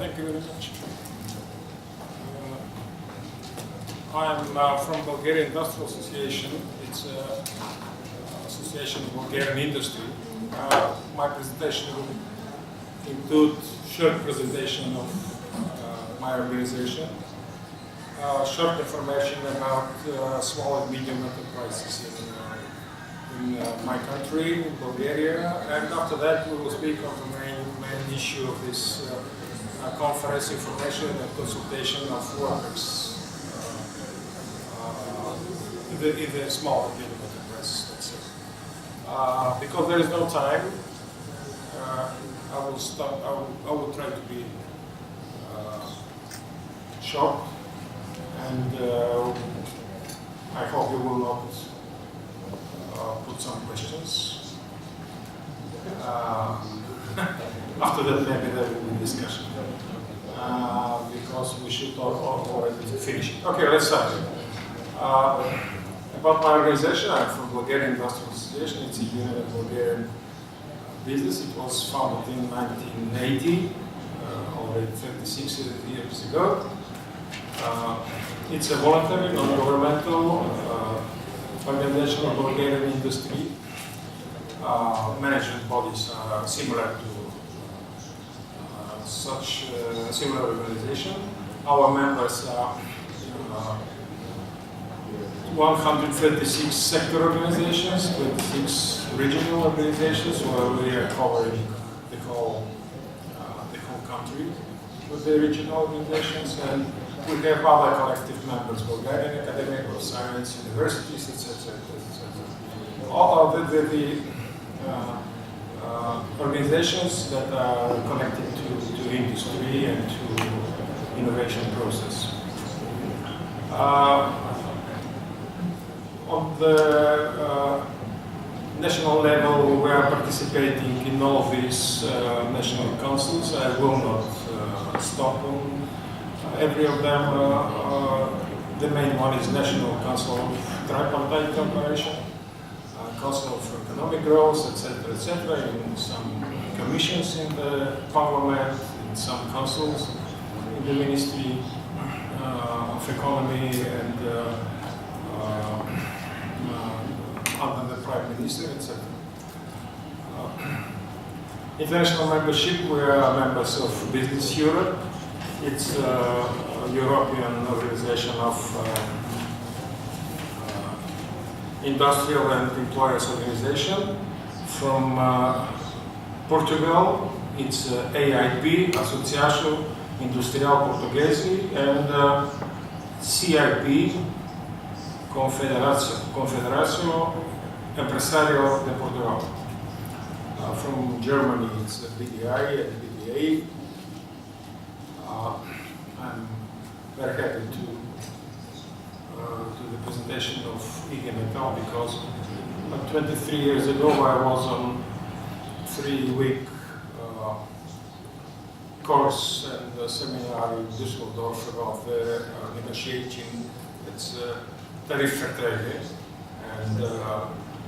Thank you very much. I am from Bulgaria Industrial Association. It's an association of Bulgarian industry. My presentation will include short presentation of my organization, short information about small and medium enterprises in my country, in Bulgaria, and after that we will speak on the main issue of this conference, information and consultation of workers in the small and medium enterprises, let's say. Because there is no time, I will try to be short, and I hope you will not put some questions. After that, maybe there will be discussion, because we should already finish it. Okay, let's start. About my organization, I'm from Bulgarian Industrial Association. It's a unit of Bulgarian business. It was founded in 1980, already 36 years ago. It's a voluntary, non-governmental organization of Bulgarian industry. Management bodies are similar to such similar organization. Our members are 136 sector organizations, 26 regional organizations, where we are covering the whole country with the regional organizations, and we have other collective members, Bulgarian Academy of Science, universities, etc. All of the organizations that are connected to industry and to innovation process. On the national level, we are participating in all of these national councils. I will not stop on every of them. The main one is National Council of Tripartite Cooperation, Council of Economic Growth, etc., in some commissions in the Parliament, in some councils, in the Ministry of Economy, and under the Prime Minister, etc. International membership, we are members of Business Europe. It's a European organization of industrial and employers organization. From Portugal, it's AIP, Associação Industrial Portuguesa, and CIP, Confederação Empresarial de Portugal. From Germany, it's the BIA and BIA. I'm very happy to the presentation of IG Metall, because 23 years ago I was on a 3-week course and seminar in Düsseldorf about the negotiating its tariff verträge and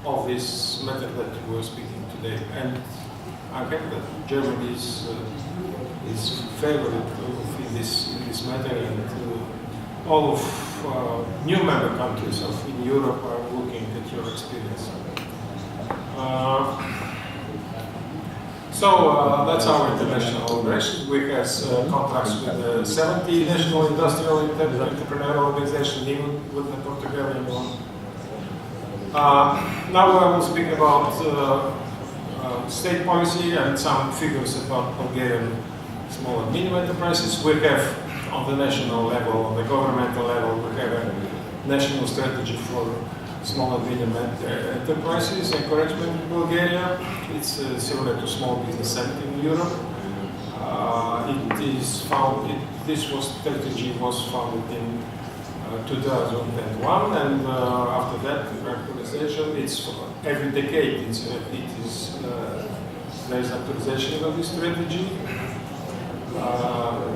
all this matter that we are speaking today. And I'm happy that Germany is favorable in this matter, and all of new member countries in Europe are looking at your experience. So that's our international relations. We have contracts with 70 national industrial entrepreneurial organizations, even with the Portugalian one. Now I will speak about state policy and some figures about Bulgarian small and medium enterprises. We have on the national level, on the governmental level, we have a national strategy for small and medium enterprises encouragement in Bulgaria. It's similar to Small Business Summit in Europe. This strategy was founded in 2001, and after that, actualization. It's every decade. There's actualization of this strategy.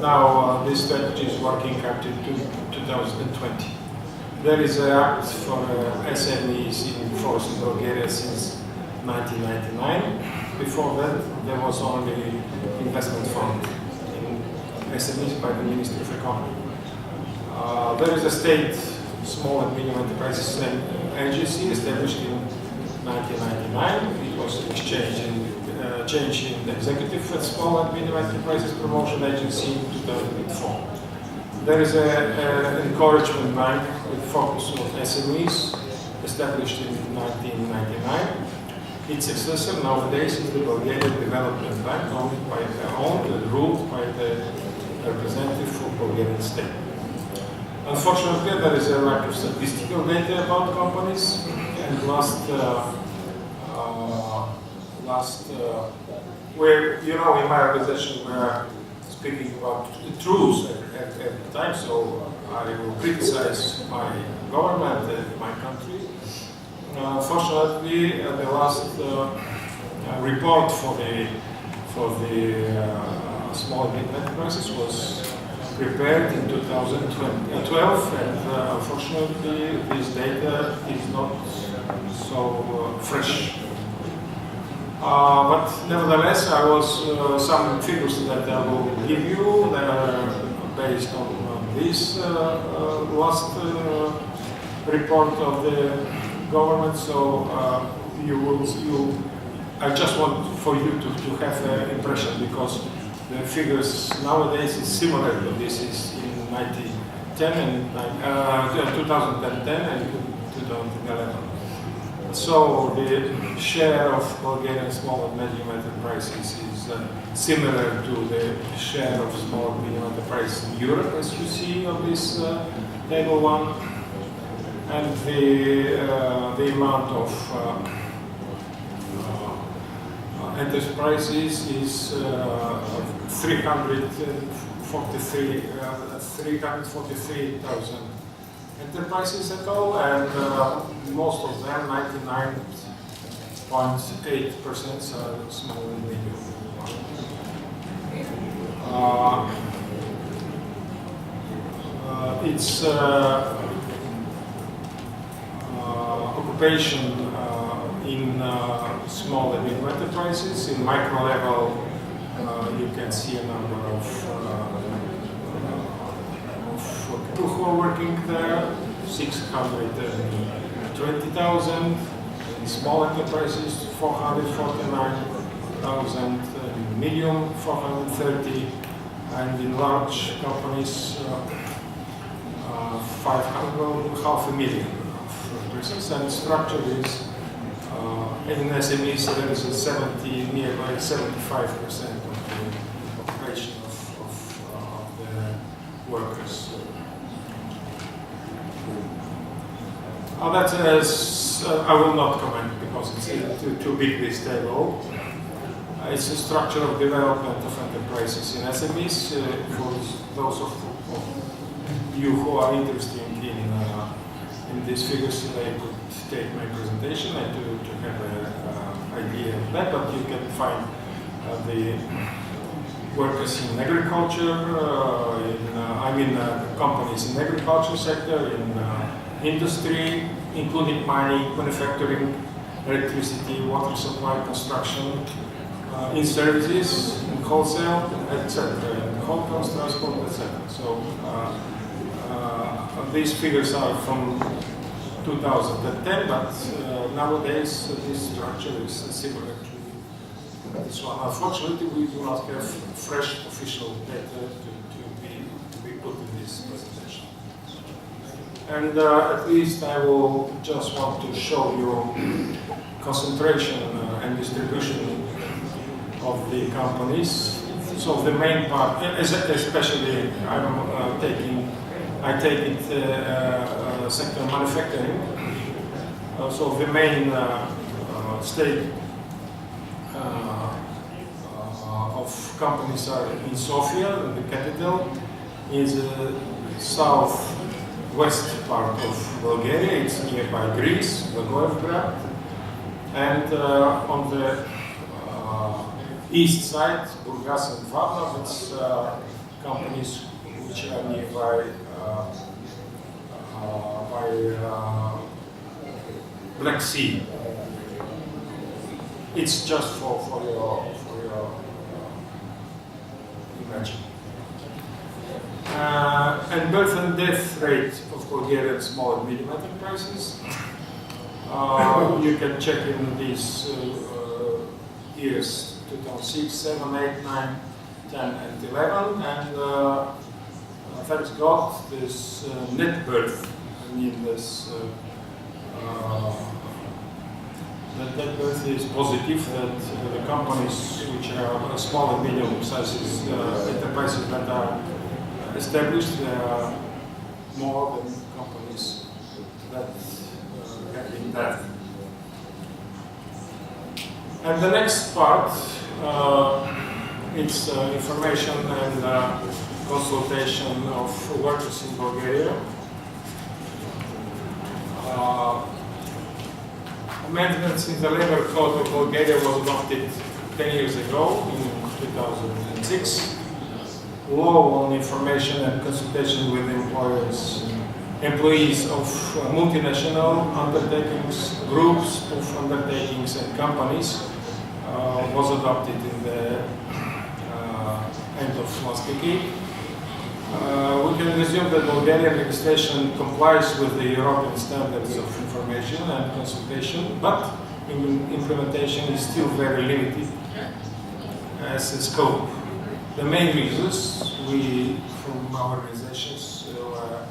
Now this strategy is working up to 2020. There is an act for SME'S in force in Bulgaria since 1999. Before that, there was only investment fund in SME'S by the Ministry of Economy. There is a state small and medium enterprises agency established in 1999. It was change in the executive for small and medium enterprises promotion agency in 2004. There is an encouragement bank with focus on SMEs established in 1999. Its successor nowadays is the Bulgarian Development Bank, owned and ruled by the representative for Bulgarian state. Unfortunately, there is a lack of statistical data about companies, and where, you know, in my organization we are speaking about truths at the time, so I will criticize my government and my country. Unfortunately, the last report for the small and medium enterprises was prepared in 2012, and unfortunately this data is not so fresh. But nevertheless, I was some figures that I will give you that are based on this last report of the government. So I just want for you to have an impression, because the figures nowadays is similar to this is in 2010 and 2010 and 2011. So the share of Bulgarian small and medium enterprises is similar to the share of small and medium enterprises in Europe, as you see on this table one. And the amount of enterprises is 343,000 enterprises at all, and most of them, 99.8%, are small and medium. Its occupation in small and medium enterprises, in micro level, you can see a number of people who are working there, 620,000. In small enterprises, 449,000. In medium, 430. And in large companies, 500,000 persons. And structure is in SMEs, there is a nearly 75% of the occupation of the workers. That is, I will not comment because it's too big this table. It's a structure of development of enterprises in SMEs. For those of you who are interested in these figures, they could take my presentation and to have an idea of that. But you can find the workers in agriculture, companies in agriculture sector, in industry, including mining, manufacturing, electricity, water supply, construction, in services, in wholesale, etc., in hotels, transport, etc. So these figures are from 2010, but nowadays this structure is similar to this one. Unfortunately, we do not have fresh official data to be put in this presentation. And at least I will just want to show you concentration and distribution of the companies. So the main part, especially I take it sector manufacturing. So the main state of companies are in Sofia, the capital, is the southwest part of Bulgaria. It's nearby Greece, Blagoevgrad, and on the east side, Burgas and Varna, it's companies which are nearby by Black Sea. It's just for your imagine. and birth and death rate of Bulgarian small and medium enterprises. You can check in these years 2006, 7, 8, 9, 10, and 11. And thanks God, this net birth, I mean this that net birth is positive, that the companies which are small and medium sizes enterprises that are established, there are more than companies that have been dead. And the next part, it's information and consultation of workers in Bulgaria. Amendments in the Labor Code of Bulgaria was adopted 10 years ago in 2006. Law on information and consultation with employees of multinational undertakings, groups of undertakings and companies was adopted in the end of last decade. We can assume that Bulgarian legislation complies with the European standards of information and consultation, but implementation is still very limited as a scope. The main reasons, we from our organizations are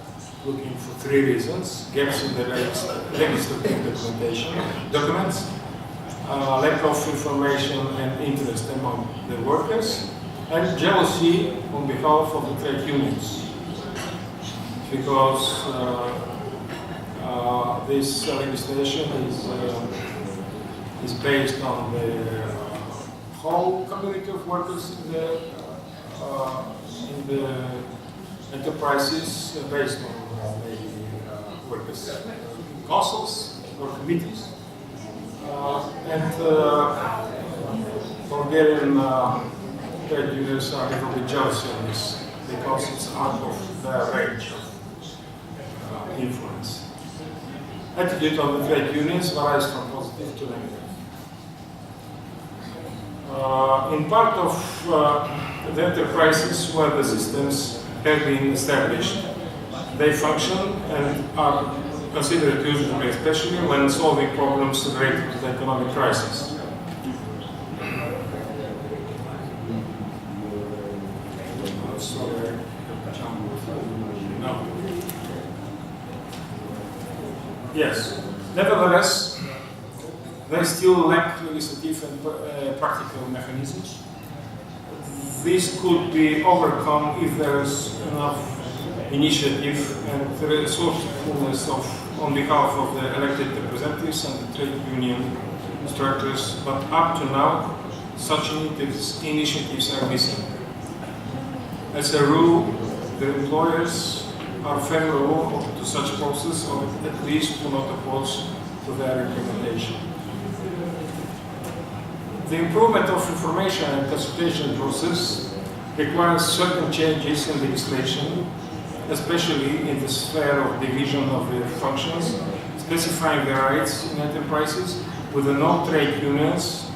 looking for 3 reasons: gaps in the legislative documentation, documents, lack of information and interest among the workers, and jealousy on behalf of the trade unions, because this legislation is based on the whole community of workers in the enterprises, based on maybe workers' councils or committees, and Bulgarian trade unions are a little bit jealous of this because it's out of their range of influence. Attitude of the trade unions varies from positive to negative. In part of the enterprises where the systems have been established, they function and are considered useful, especially when solving problems related to the economic crisis. No. Yes. Nevertheless, they still lack legislative and practical mechanisms. This could be overcome if there is enough initiative and resourcefulness on behalf of the elected representatives and the trade union structures, but up to now, such initiatives are missing. As a rule, the employers are favorable to such process, or at least do not oppose to their implementation. The improvement of information and consultation process requires certain changes in legislation, especially in the sphere of division of the functions, specifying the rights in enterprises with the no-trade unions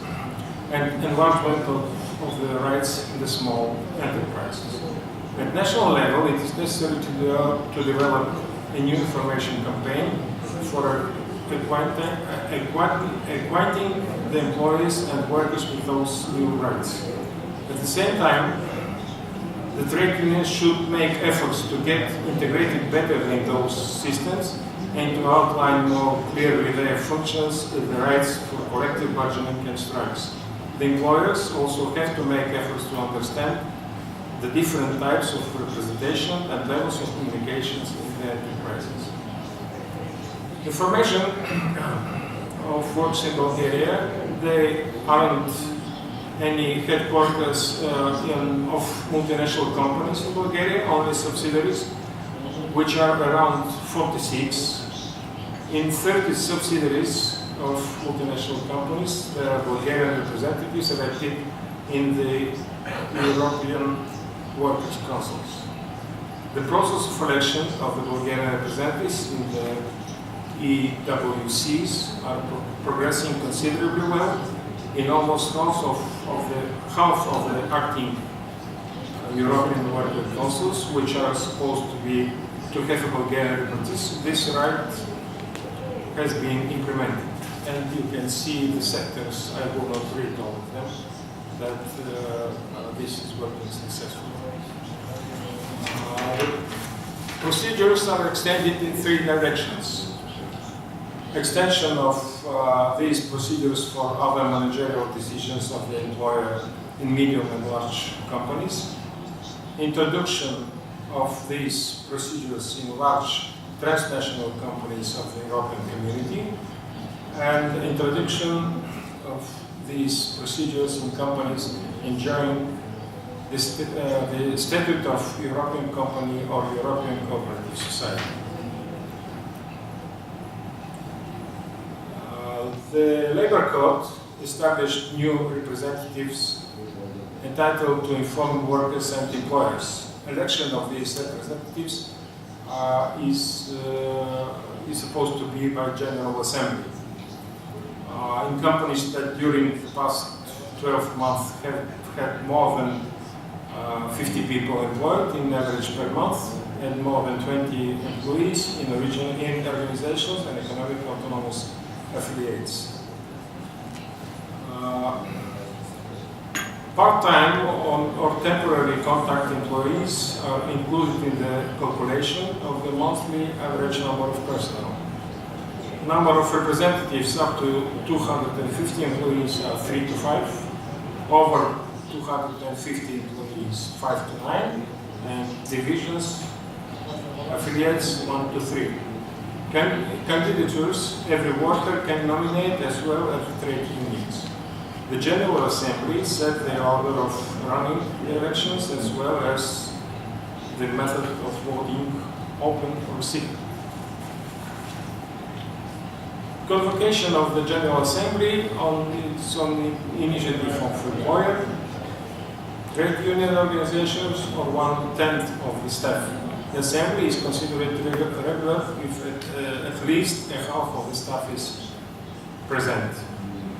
and enlargement of the rights in the small enterprises. At national level, it is necessary to develop a new information campaign for acquainting the employees and workers with those new rights. At the same time, the trade unions should make efforts to get integrated better in those systems and to outline more clearly their functions and the rights for collective bargaining and strikes. The employers also have to make efforts to understand the different types of representation and levels of communications in the enterprises. Information of works in Bulgaria, they aren't any headquarters of multinational companies in Bulgaria, only subsidiaries, which are around 46. In 30 subsidiaries of multinational companies, there are Bulgarian representatives elected in the European Workers' Councils. The process of election of the Bulgarian representatives in the EWCs are progressing considerably well. In almost half of the acting European worker consuls, which are supposed to have a Bulgarian representative. This right has been implemented. And you can see the sectors, I will not read all of them, that this is working successfully. Procedures are extended in 3 directions. Extension of these procedures for other managerial decisions of the employer in medium and large companies. Introduction of these procedures in large transnational companies of the European community. And introduction of these procedures in companies enjoying the statute of European company or European cooperative society. The Labour Code established new representatives entitled to inform workers and employers. Election of these representatives is supposed to be by General Assembly. In companies that during the past 12 months have had more than 50 people employed in average per month and more than 20 employees in organizations and economic autonomous affiliates. Part-time or temporary contract employees are included in the calculation of the monthly average number of personnel. Number of representatives up to 250 employees are 3 to 5, over 250 employees 5 to 9, and divisions, affiliates 1 to 3. Candidatures, every worker can nominate as well as the trade unions. The General Assembly set the order of running the elections as well as the method of voting, open or secret. Convocation of the General Assembly on its own initiative of employer, trade union organizations, or 1/10 of the staff. The Assembly is considered regular if at least a half of the staff is present.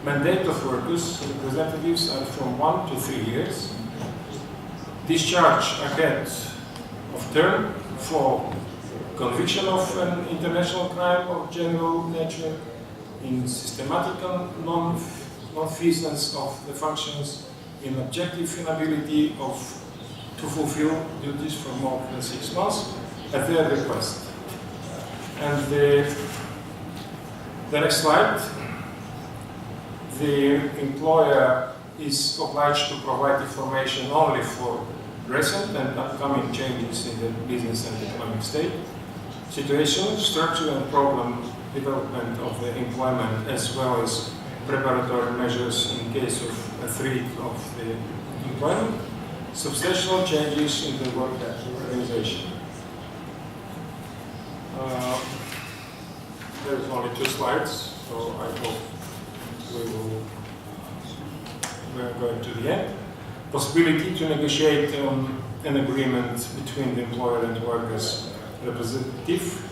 Mandate of workers representatives are from 1 to 3 years. Discharge ahead of term for conviction of an international crime of general nature, in systematic non-feasance of the functions, in objective inability to fulfill duties for more than 6 months at their request. And the next slide. The employer is obliged to provide information only for recent and upcoming changes in the business and economic state, situation, structure and problem development of the employment, as well as preparatory measures in case of a threat of the employment, substantial changes in the work organization. There is only 2 slides, so I hope we are going to the end. Possibility to negotiate an agreement between the employer and workers representative.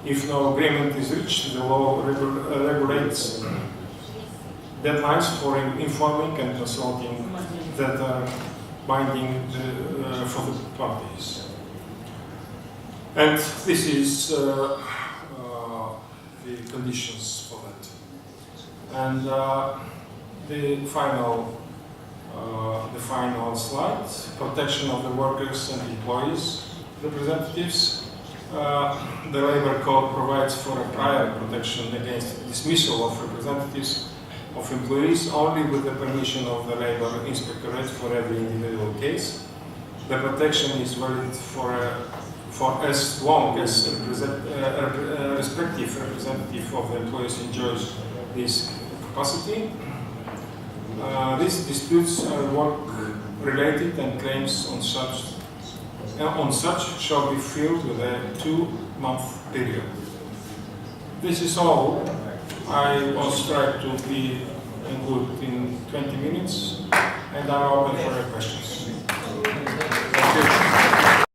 If no agreement is reached, the law regulates deadlines for informing and consulting that are binding for the parties. And this is the conditions for that. And the final slide, protection of the workers and employees representatives. The Labour Code provides for a prior protection against dismissal of representatives of employees only with the permission of the Labour Inspectorate for every individual case. The protection is valid for as long as a respective representative of the employees enjoys this capacity. These disputes are work-related and claims on such shall be filled with a 2-month period. This is all. I was trying to be good in 20 minutes, and I'm open for your questions.